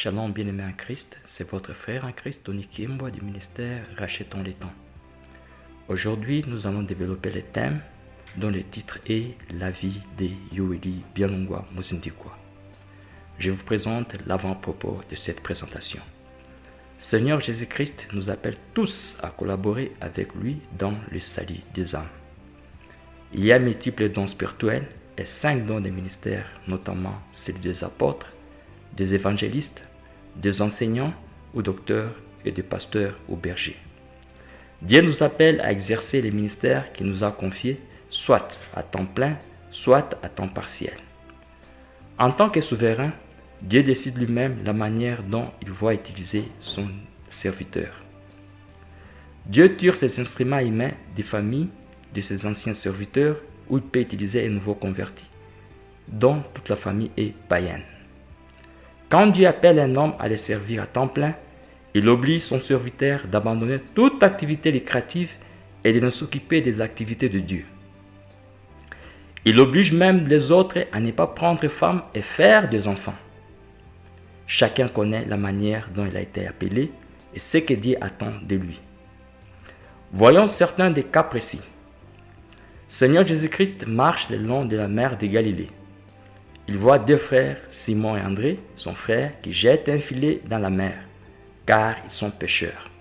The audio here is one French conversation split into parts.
Shalom bien-aimés en Christ, c'est votre frère en Christ, Tony Kimbo du ministère Rachetons les temps. Aujourd'hui, nous allons développer le thème dont le titre est La vie de Yoeli Byalungwa Muzindikwa. Je vous présente l'avant-propos de cette présentation. Seigneur Jésus-Christ nous appelle tous à collaborer avec lui dans le salut des âmes. Il y a multiples dons spirituels et 5 dons de ministères, notamment celui des apôtres, des évangélistes, des enseignants ou docteurs et des pasteurs ou bergers. Dieu nous appelle à exercer les ministères qu'il nous a confiés, soit à temps plein, soit à temps partiel. En tant que souverain, Dieu décide lui-même la manière dont il va utiliser son serviteur. Dieu tire ses instruments humains des familles de ses anciens serviteurs où il peut utiliser un nouveau converti, dont toute la famille est païenne. Quand Dieu appelle un homme à le servir à temps plein, il oblige son serviteur d'abandonner toute activité lucrative et de ne s'occuper des activités de Dieu. Il oblige même les autres à ne pas prendre femme et faire des enfants. Chacun connaît la manière dont il a été appelé et ce que Dieu attend de lui. Voyons certains des cas précis. Seigneur Jésus-Christ marche le long de la mer de Galilée. Il voit 2 frères, Simon et André, son frère, qui jettent un filet dans la mer, car ils sont pêcheurs.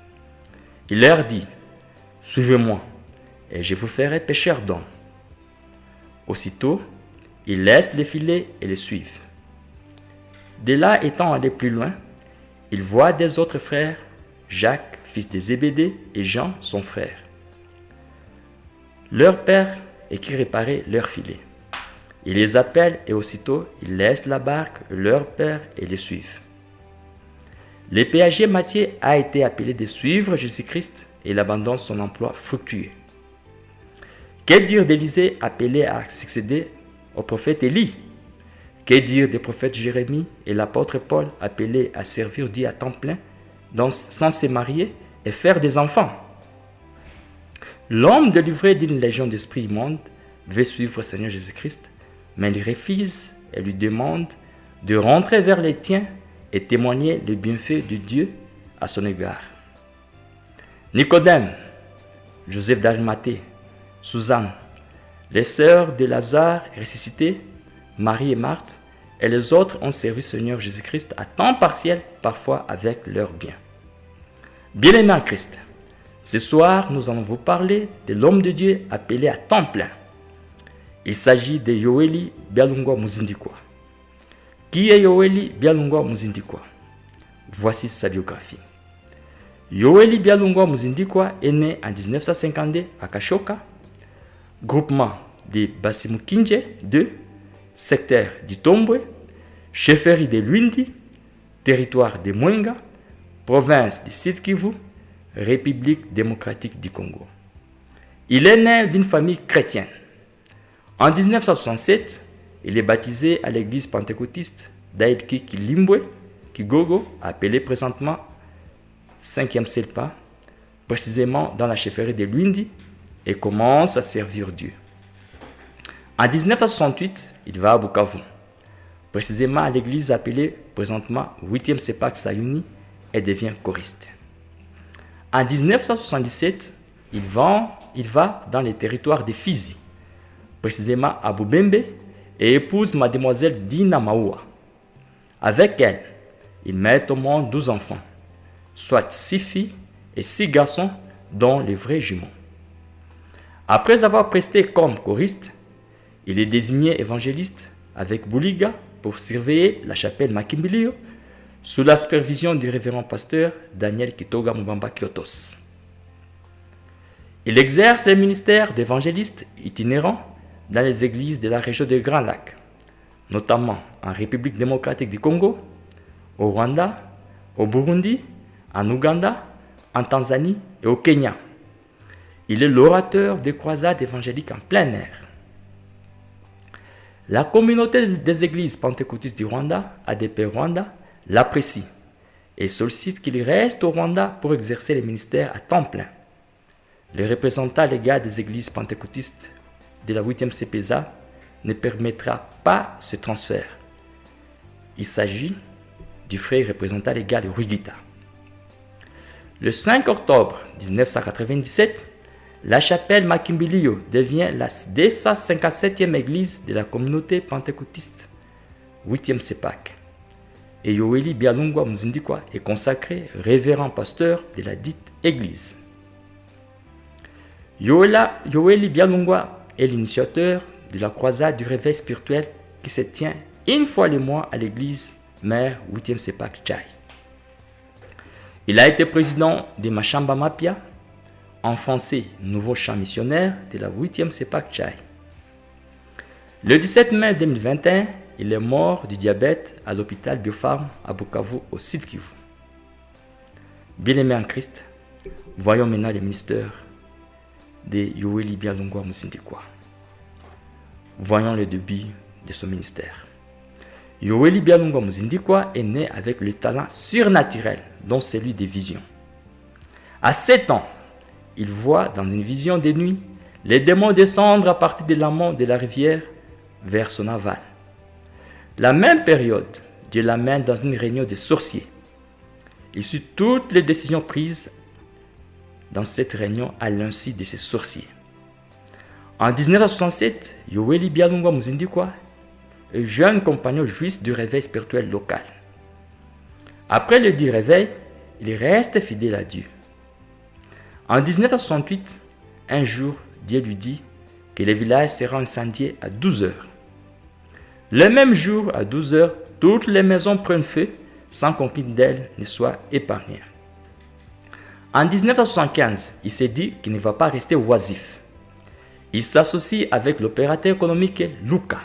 Il leur dit, « Suivez-moi, et je vous ferai pêcheurs d'hommes. » Aussitôt, ils laissent les filets et les suivent. De là étant allés plus loin, ils voient des autres frères, Jacques, fils de Zébédée, et Jean, son frère. Leur père est qui réparait leurs filets. Ils les appellent et aussitôt, ils laissent la barque, leur père, et les suivent. Le péager Matthieu a été appelé de suivre Jésus-Christ et il abandonne son emploi fructueux. Que dire d'Élisée appelé à succéder au prophète Élie? Que dire des prophètes Jérémie et l'apôtre Paul appelés à servir Dieu à temps plein, sans se marier et faire des enfants? L'homme délivré d'une légion d'esprits immondes veut suivre le Seigneur Jésus-Christ, mais il refuse et lui demande de rentrer vers les tiens et témoigner le bienfait de Dieu à son égard. Nicodème, Joseph d'Arimathée, Suzanne, les sœurs de Lazare ressuscité, Marie et Marthe, et les autres ont servi le Seigneur Jésus-Christ à temps partiel, parfois avec leurs biens. Bien-aimés en Christ, ce soir, nous allons vous parler de l'homme de Dieu appelé à temps plein. Il s'agit de Yoeli Byalungwa Muzindikwa. Qui est Yoeli Byalungwa Muzindikwa? Voici sa biographie. Yoeli Byalungwa Muzindikwa est né en 1952 à Kashoka, groupement de Basimukinje 2, secteur d'Itombwe, chefferie de Luindi, territoire de Mwenga, province du Sud Kivu, République démocratique du Congo. Il est né d'une famille chrétienne. En 1967, il est baptisé à l'église pentecôtiste d'Aïdki Kilimbwe, Kigogo, appelée présentement 5e Selpa, précisément dans la chefferie de Luindi, et commence à servir Dieu. En 1968, il va à Bukavu, précisément à l'église appelée présentement 8e Sepak Sayuni, et devient choriste. En 1977, il va dans les territoires de Fizi, précisément à Bubembe, et épouse mademoiselle Dina Maoua. Avec elle, il met au monde 12 enfants, soit 6 filles et 6 garçons, dont les vrais jumeaux. Après avoir presté comme choriste, il est désigné évangéliste avec Bouliga pour surveiller la chapelle Makimbilio sous la supervision du révérend pasteur Daniel Kitoga Mubamba Kyotos. Il exerce le ministère d'évangéliste itinérant dans les églises de la région des Grands Lacs, notamment en République démocratique du Congo, au Rwanda, au Burundi, en Ouganda, en Tanzanie et au Kenya. Il est l'orateur des croisades évangéliques en plein air. La communauté des églises pentecôtistes du Rwanda, ADP Rwanda, l'apprécie et sollicite qu'il reste au Rwanda pour exercer les ministères à temps plein. Le représentant légal des églises pentecôtistes de la 8e CPSA ne permettra pas ce transfert. Il s'agit du frère représentant légal Ruigita. Le 5 octobre 1997, la chapelle Makimbilio devient la 257e église de la communauté pentecôtiste 8e CEPAC. Et Yoeli Bialungwa Muzindikwa est consacré révérend pasteur de la dite église. Yoeli Bialungwa est l'initiateur de la croisade du réveil spirituel qui se tient une fois le mois à l'église mère 8e CEPAC Chai. Il a été président de Machamba Mapia, en français nouveau champ missionnaire de la 8e CEPAC Chai. Le 17 mai 2021, il est mort du diabète à l'hôpital Biopharm à Bukavu au Sud Kivu. Bien-aimé en Christ, voyons maintenant le ministère de Yoeli Bialungwa Muzindikwa. Voyons le début de son ministère. Yoeli Bialungwa Muzindikwa est né avec le talent surnaturel, dont celui des visions. À 7 ans, il voit dans une vision de nuit les démons descendre à partir de l'amont de la rivière vers son aval. La même période, Dieu l'amène dans une réunion de sorciers. Il suit toutes les décisions prises dans cette réunion à l'insu de ces sorciers. En 1967, Yoeli Bialungwa Muzindikwa est jeune compagnon juif du réveil spirituel local. Après le dit réveil, il reste fidèle à Dieu. En 1968, un jour, Dieu lui dit que le village sera incendié à 12 heures. Le même jour, à 12 heures, toutes les maisons prennent feu sans qu'aucune d'elles ne soit épargnée. En 1975, il s'est dit qu'il ne va pas rester oisif. Il s'associe avec l'opérateur économique Luka,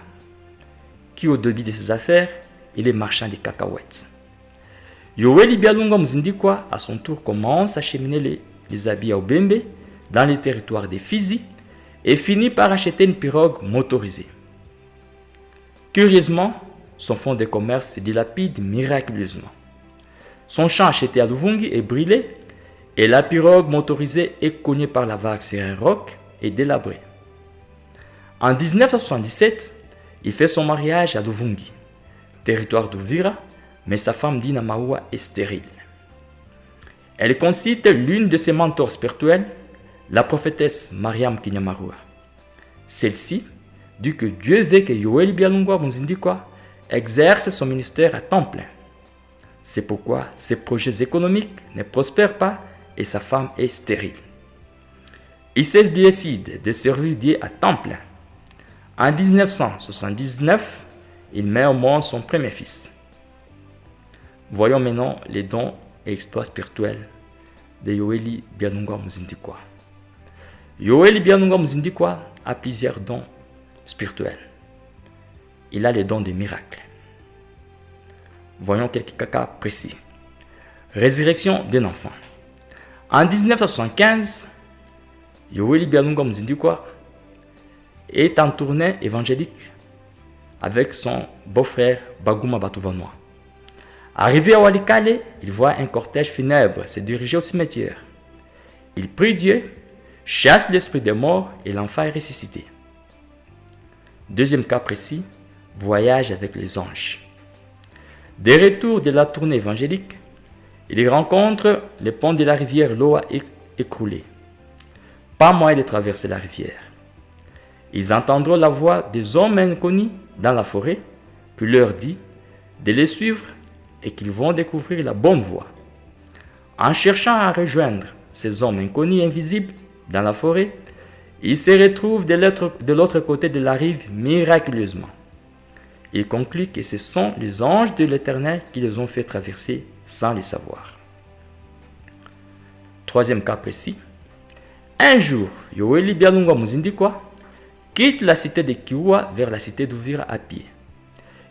qui au début de ses affaires, il est marchand de cacahuètes. Yoeli Bialungwa Muzindikwa, à son tour, commence à cheminer les habits à Obembe dans les territoires des Fizi et finit par acheter une pirogue motorisée. Curieusement, son fonds de commerce se dilapide miraculeusement. Son champ acheté à Luvungi est brûlé et la pirogue motorisée est cognée par la vague sur un roc et délabrée. En 1977, il fait son mariage à Luvungi, territoire d'Uvira, mais sa femme Dina Maoua est stérile. Elle concite l'une de ses mentors spirituels, la prophétesse Mariam Kinyamarua. Celle-ci dit que Dieu veut que Yoeli Bialungwa Muzindikwa exerce son ministère à temps plein. C'est pourquoi ses projets économiques ne prospèrent pas et sa femme est stérile. Il se décide de servir Dieu à temps plein. En 1979, il met au monde son premier fils. Voyons maintenant les dons et exploits spirituels de Yoeli Bialungwa Muzindikwa. Yoeli Bialungwa Muzindikwa a plusieurs dons spirituels. Il a les dons des miracles. Voyons quelques cas précis. Résurrection d'un enfant. En 1975, Yoeli Bialungwa Muzindikwa est en tournée évangélique avec son beau-frère Baguma Batouvanwa. Arrivé à Walikale, il voit un cortège funèbre se diriger au cimetière. Il prie Dieu, chasse l'esprit des morts et l'enfant est ressuscité. Deuxième cas précis, voyage avec les anges. Des retours de la tournée évangélique, il rencontre le pont de la rivière Loa écroulé. Pas moyen de traverser la rivière. Ils entendront la voix des hommes inconnus dans la forêt qui leur dit de les suivre et qu'ils vont découvrir la bonne voie. En cherchant à rejoindre ces hommes inconnus et invisibles dans la forêt, ils se retrouvent de l'autre côté de la rive miraculeusement. Il conclut que ce sont les anges de l'Éternel qui les ont fait traverser sans le savoir. Troisième cas précis. Un jour, Yoeli Bialungwa Muzindikwa quitte la cité de Kiwa vers la cité d'Uvira à pied.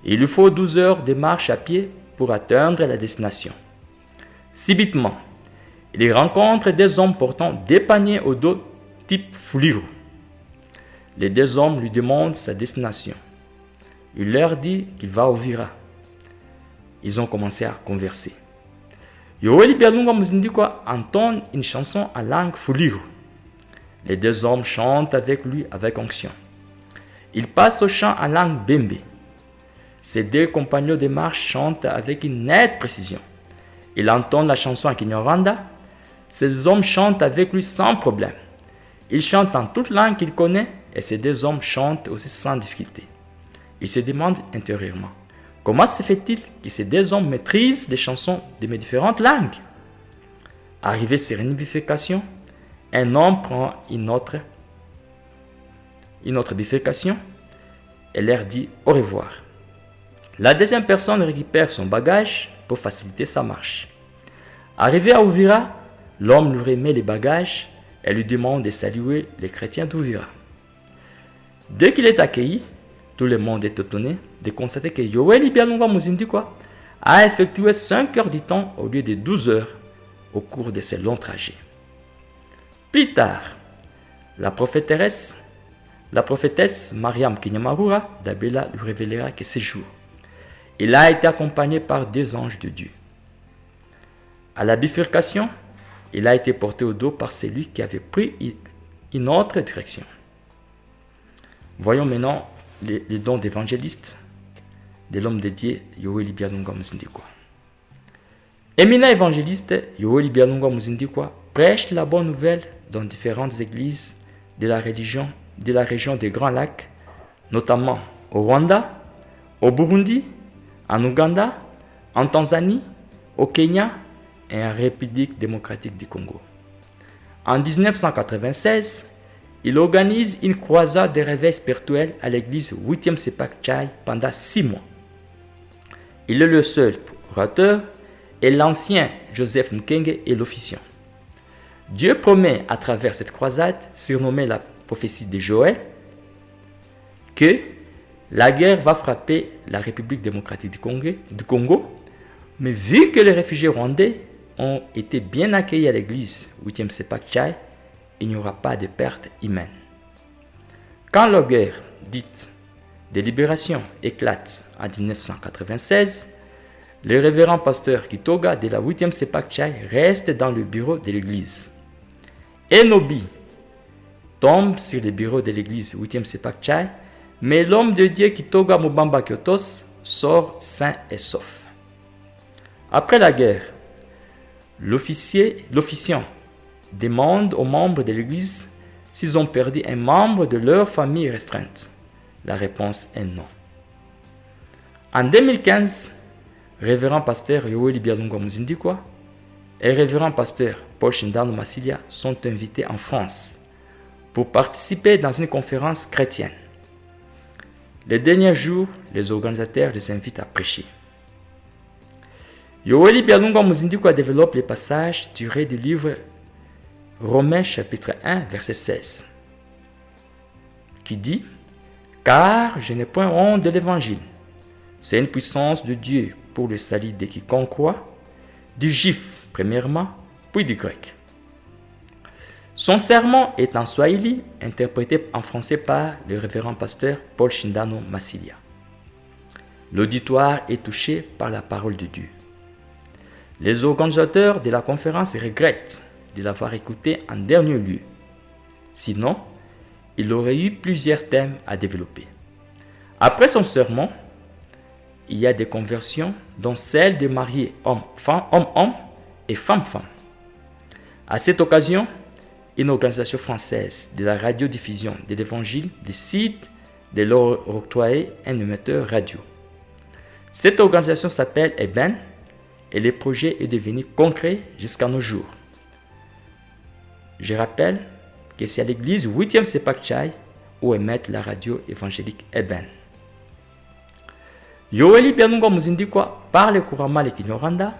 Il lui faut 12 heures de marche à pied pour atteindre la destination. Subitement, il rencontre des hommes portant des paniers au dos type Fuliru. Les deux hommes lui demandent sa destination. Il leur dit qu'il va au Uvira. Ils ont commencé à converser. Yoeli Bialungwa Muzindikwa entonne une chanson en langue Fuliru. Les deux hommes chantent avec lui avec onction. Il passe au chant en langue Bembe. Ses 2 compagnons de marche chantent avec une nette précision. Il entend la chanson en Kinyarwanda. Ces hommes chantent avec lui sans problème. Il chante en toute langue qu'il connaît et ces 2 hommes chantent aussi sans difficulté. Il se demande intérieurement, comment se fait-il que ces 2 hommes maîtrisent les chansons de mes différentes langues? Arrivé sur une bifurcation, un homme prend une autre bifurcation et leur dit au revoir. La 2e personne récupère son bagage pour faciliter sa marche. Arrivé à Uvira, l'homme lui remet les bagages et lui demande de saluer les chrétiens d'Uvira. Dès qu'il est accueilli, tout le monde est étonné de constater que Yoweli Byalunga Muzindikwa a effectué 5 heures du temps au lieu de 12 heures au cours de ce long trajet. Plus tard, la prophétesse Mariam Kinyamarura d'Abela lui révélera que ce jour, il a été accompagné par 2 anges de Dieu. À la bifurcation, il a été porté au dos par celui qui avait pris une autre direction. Voyons maintenant les dons d'évangéliste de l'homme dédié Yoweli Byalunga Muzindikwa. Éminent évangéliste Yoweli Byalunga Muzindikwa prêche la bonne nouvelle dans différentes églises de la région des Grands Lacs, notamment au Rwanda, au Burundi, en Ouganda, en Tanzanie, au Kenya et en République démocratique du Congo. En 1996, il organise une croisade de réveil spirituel à l'église 8e Sepak Chai pendant 6 mois. Il est le seul orateur et l'ancien Joseph Mukenge est l'officiant. Dieu promet à travers cette croisade, surnommée la prophétie de Joël, que la guerre va frapper la République démocratique du Congo, mais vu que les réfugiés rwandais ont été bien accueillis à l'église 8e Sepak Chai, il n'y aura pas de perte humaine. Quand la guerre dite de libération éclate en 1996, le révérend pasteur Kitoga de la 8e Sepak Chai reste dans le bureau de l'église. Enobi tombe sur le bureau de l'église 8e Sepak Chai, mais l'homme de Dieu Kitoga Mubamba Kyotos sort sain et sauf. Après la guerre, l'officiant demande aux membres de l'église s'ils ont perdu un membre de leur famille restreinte. La réponse est non. En 2015, révérend pasteur Yoweli Byalunga Muzindikwa et révérend pasteur Paul Shindano Masilia sont invités en France pour participer dans une conférence chrétienne. Les derniers jours, les organisateurs les invitent à prêcher. Yoweli Byalunga Muzindikwa développe les passages tirés du livre Romains chapitre 1 verset 16 qui dit « Car je n'ai point honte de l'évangile, c'est une puissance de Dieu pour le salut de quiconque croit, du juif premièrement, puis du grec. » Son sermon est en swahili, interprété en français par le révérend pasteur Paul Shindano Masilia. L'auditoire est touché par la parole de Dieu. Les organisateurs de la conférence regrettent de l'avoir écouté en dernier lieu. Sinon, il aurait eu plusieurs thèmes à développer. Après son sermon, il y a des conversions, dont celle de marier homme-homme et femme-femme. À cette occasion, une organisation française de la radiodiffusion de l'évangile décide de leur octroyer un émetteur radio. Cette organisation s'appelle Eben et le projet est devenu concret jusqu'à nos jours. Je rappelle que c'est à l'église 8e Sepak Chai où émettent la radio évangélique Eben. Yoweli Byalunga Muzindikwa parle couramment le Kinyarwanda,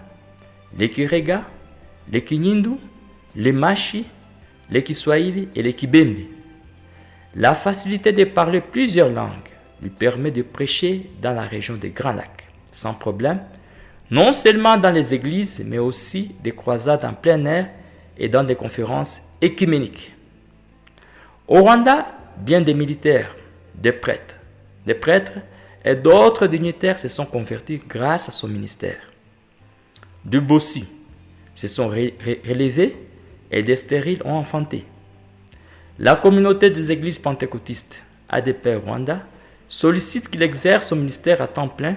le Kirega, le Kinyindu, le Mashi, le Kiswahili et le Kibembe. La facilité de parler plusieurs langues lui permet de prêcher dans la région des Grands Lacs, sans problème, non seulement dans les églises, mais aussi des croisades en plein air et dans des conférences écuméniques. Au Rwanda, bien des militaires, des prêtres et d'autres dignitaires se sont convertis grâce à son ministère. De bossus se sont relevés et des stériles ont enfanté. La communauté des églises pentecôtistes ADP Rwanda sollicite qu'il exerce son ministère à temps plein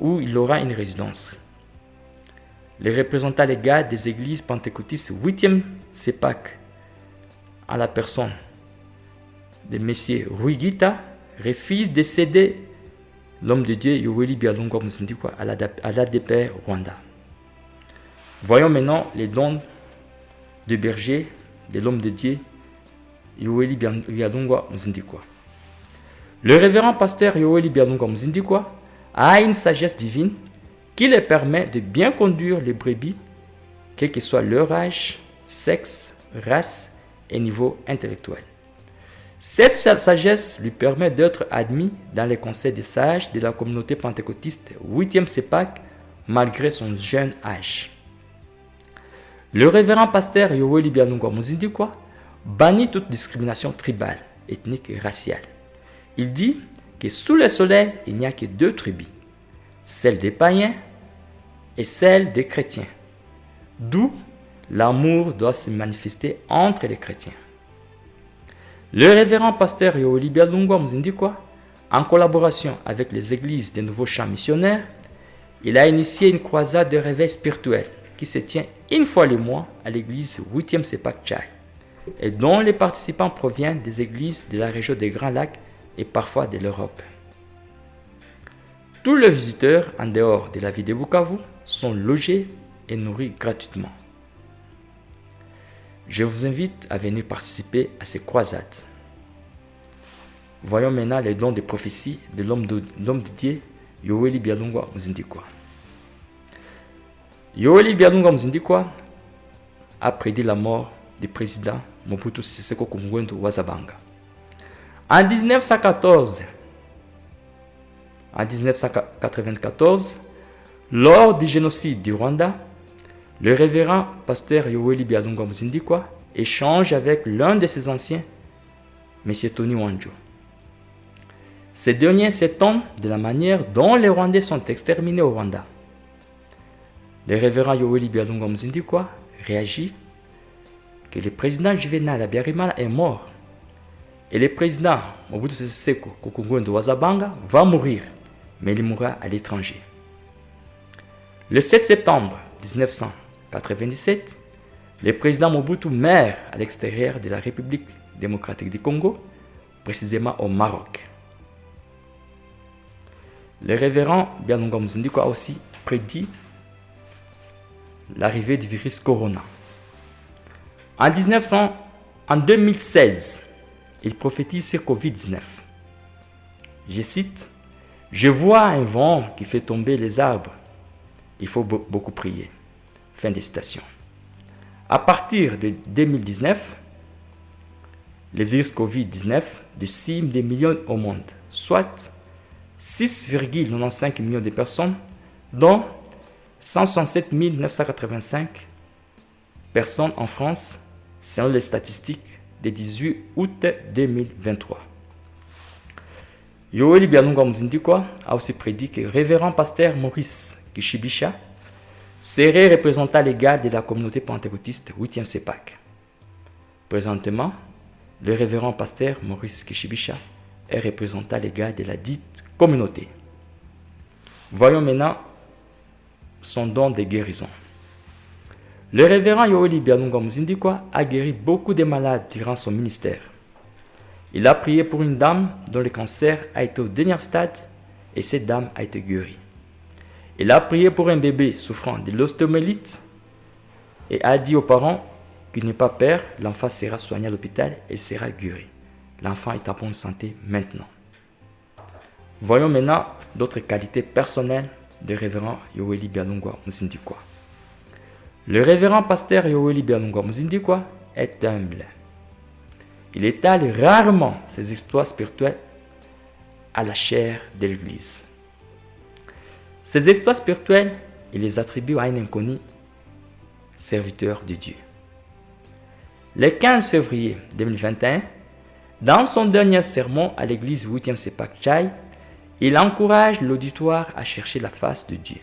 où il aura une résidence. Les représentants légaux des églises pentecôtistes 8e CEPAC, en la personne de M. Ruigita, refusent de céder l'homme de Dieu Yoweri Byalungwa Muzindikwa à l'ADPR Rwanda. Voyons maintenant les dons de berger de l'homme de Dieu Yoweri Byalungwa Muzindikwa. Le révérend pasteur Yoweri Byalungwa Muzindikwa a une sagesse divine qui leur permet de bien conduire les brebis, quel que soit leur âge, sexe, race et niveau intellectuel. Cette sagesse lui permet d'être admis dans les conseils des sages de la communauté pentecôtiste 8e CEPAC malgré son jeune âge. Le révérend pasteur Yoweri Byalungwa Muzindikwa bannit toute discrimination tribale, ethnique et raciale. Il dit que sous le soleil, il n'y a que deux tribus, celle des païens et celle des chrétiens, d'où l'amour doit se manifester entre les chrétiens. Le révérend pasteur Yoweri Byalungwa Muzindikwa, en collaboration avec les églises des Nouveaux Champs missionnaires, il a initié une croisade de réveil spirituel qui se tient une fois le mois à l'église 8e CEPAC Chai et dont les participants proviennent des églises de la région des Grands Lacs et parfois de l'Europe. Tous les visiteurs en dehors de la ville de Bukavu sont logés et nourris gratuitement. Je vous invite à venir participer à ces croisades. Voyons maintenant les dons de prophétie de l'homme de Dieu, Yoweri Byalungwa Muzindikwa. Yoweri Byalungwa Muzindikwa a prédit la mort du président Mobutu Sese Seko Ngwendo wa Zabanga. En 1994, lors du génocide du Rwanda, le révérend pasteur Yoweri Byalungwa Muzindikwa échange avec l'un de ses anciens, M. Tony Wanjo. Ce dernier s'étonne de la manière dont les Rwandais sont exterminés au Rwanda. Le révérend Yoweri Byalungwa Muzindikwa réagit que le président Juvenal Habyarimana est mort et le président Mobutu Sese Seko Ngwendo wa Zabanga va mourir, mais il mourra à l'étranger. Le 7 septembre 1997, le président Mobutu meurt à l'extérieur de la République démocratique du Congo, précisément au Maroc. Le révérend Byalungwa Muzindikwa a aussi prédit l'arrivée du virus Corona. En 2016, il prophétise sur Covid-19. Je cite, « Je vois un vent qui fait tomber les arbres. Il faut beaucoup prier. » Fin de citation. À partir de 2019, le virus Covid-19 décime des millions au monde, soit 6,95 millions de personnes, dont 167 985 personnes en France, selon les statistiques du 18 août 2023. Yoweri Byalungwa Muzindikwa a aussi prédit que le révérend pasteur Maurice Kishibisha serait représentant légal de la communauté pentecôtiste 8e CEPAC. Présentement, le révérend pasteur Maurice Kishibisha est représentant légal de la dite communauté. Voyons maintenant son don de guérison. Le révérend Yoweri Byalungwa Muzindikwa a guéri beaucoup de malades durant son ministère. Il a prié pour une dame dont le cancer a été au dernier stade et cette dame a été guérie. Il a prié pour un bébé souffrant de l'ostéomyélite et a dit aux parents qu'il n'ait pas peur, l'enfant sera soigné à l'hôpital et sera guéri. L'enfant est en bonne santé maintenant. Voyons maintenant d'autres qualités personnelles du révérend Yoweri Byalungwa Muzindikwa. Le révérend pasteur Yoweri Byalungwa Muzindikwa est humble. Il étale rarement ses exploits spirituels à la chair de l'Église. Ces exploits spirituels, il les attribue à un inconnu, serviteur de Dieu. Le 15 février 2021, dans son dernier sermon à l'église 8e CEPAC Chai, il encourage l'auditoire à chercher la face de Dieu.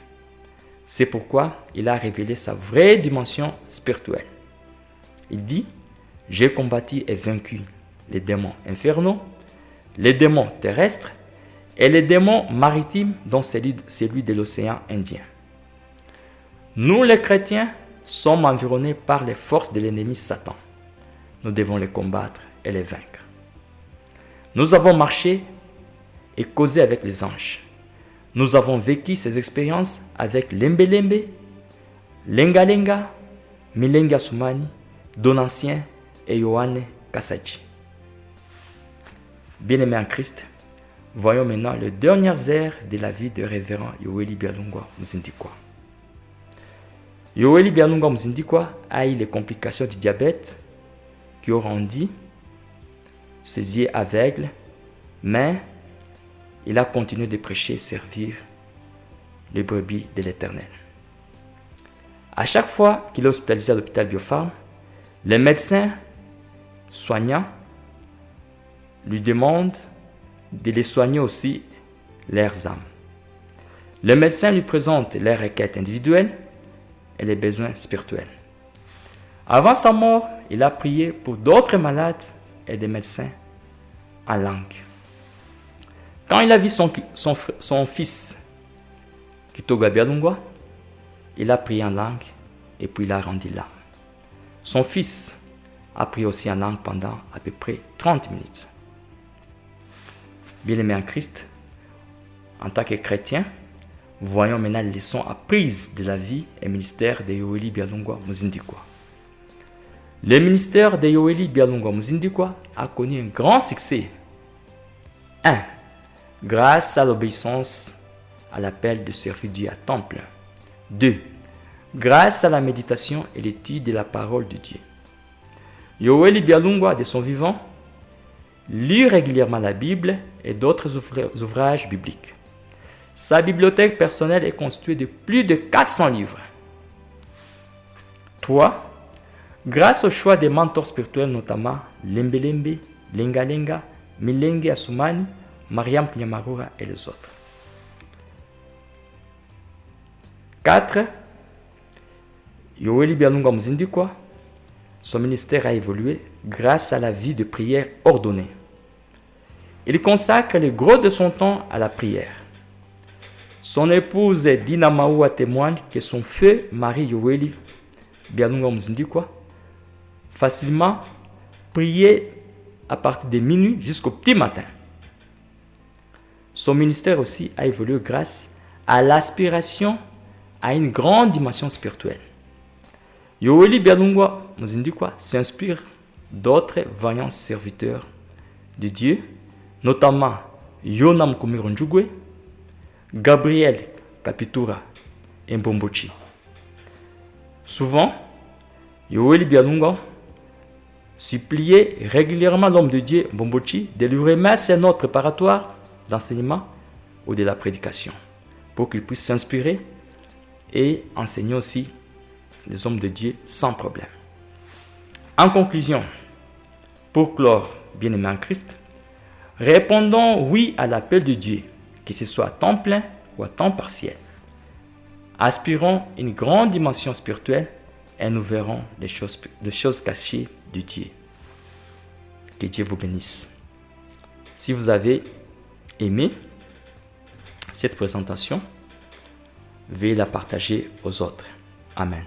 C'est pourquoi il a révélé sa vraie dimension spirituelle. Il dit « J'ai combattu et vaincu les démons infernaux, les démons terrestres et les démons maritimes, dont celui de l'océan Indien. Nous, les chrétiens, sommes environnés par les forces de l'ennemi Satan. Nous devons les combattre et les vaincre. Nous avons marché et causé avec les anges. Nous avons vécu ces expériences avec Lembe Lembe, Lenga Lenga, Milenga Sumani, Donancien et Yohane Kasaji. Bien-aimés en Christ, voyons maintenant les dernières heures de la vie de révérend Yoweli Byalungwa Muzindikwa. Yoweli Byalungwa Muzindikwa a eu les complications du diabète qui ont rendu ses yeux aveugles, mais il a continué de prêcher et servir les brebis de l'Éternel. À chaque fois qu'il est hospitalisé à l'hôpital Biopharm, les médecins soignants lui demandent de les soigner aussi leurs âmes. Les médecins lui présentent leurs requêtes individuelles et les besoins spirituels. Avant sa mort, il a prié pour d'autres malades et des médecins en langue. Quand il a vu son fils, Kitoga Byalungwa, il a prié en langue et puis il a rendu l'âme. Son fils a prié aussi en langue pendant à peu près 30 minutes. Bien-aimés en Christ, en tant que chrétien, voyons maintenant les leçons apprises de la vie et ministère de Yoweli Byalungwa Muzindikwa. Le ministère de Yoweli Byalungwa Muzindikwa a connu un grand succès. 1. Grâce à l'obéissance à l'appel de servir Dieu à temps plein. 2. Grâce à la méditation et l'étude de la parole de Dieu. Yoweli Byalungwa, de son vivant, lit régulièrement la Bible et d'autres ouvrages bibliques. Sa bibliothèque personnelle est constituée de plus de 400 livres. 3. Grâce au choix des mentors spirituels, notamment Lembe Lembe, Lenga Lenga, Milenge Asumani, Mariam Kinyamarura et les autres. 4. Yoweli Byalungwa Muzindikwa, son ministère a évolué grâce à la vie de prière ordonnée. Il consacre le gros de son temps à la prière. Son épouse Dina Maoua témoigne que son feu mari Yoweli Byalungwa Muzindikwa facilement priait à partir de minuit jusqu'au petit matin. Son ministère aussi a évolué grâce à l'aspiration à une grande dimension spirituelle. Yoweli Byalungwa Muzindikwa s'inspire d'autres vaillants serviteurs de Dieu, notamment Yona Mkumiro Njugwe, Gabriel Kapitura et Mbombochi. Souvent, Yoweli Byalungwa suppliait régulièrement l'homme de Dieu Mbombochi de lui remettre un note préparatoire d'enseignement ou de la prédication pour qu'il puisse s'inspirer et enseigner aussi les hommes de Dieu sans problème. En conclusion, pour clore, bien-aimés en Christ, répondons oui à l'appel de Dieu, que ce soit à temps plein ou à temps partiel. Aspirons une grande dimension spirituelle et nous verrons les choses cachées de Dieu. Que Dieu vous bénisse. Si vous avez aimé cette présentation, veuillez la partager aux autres. Amen.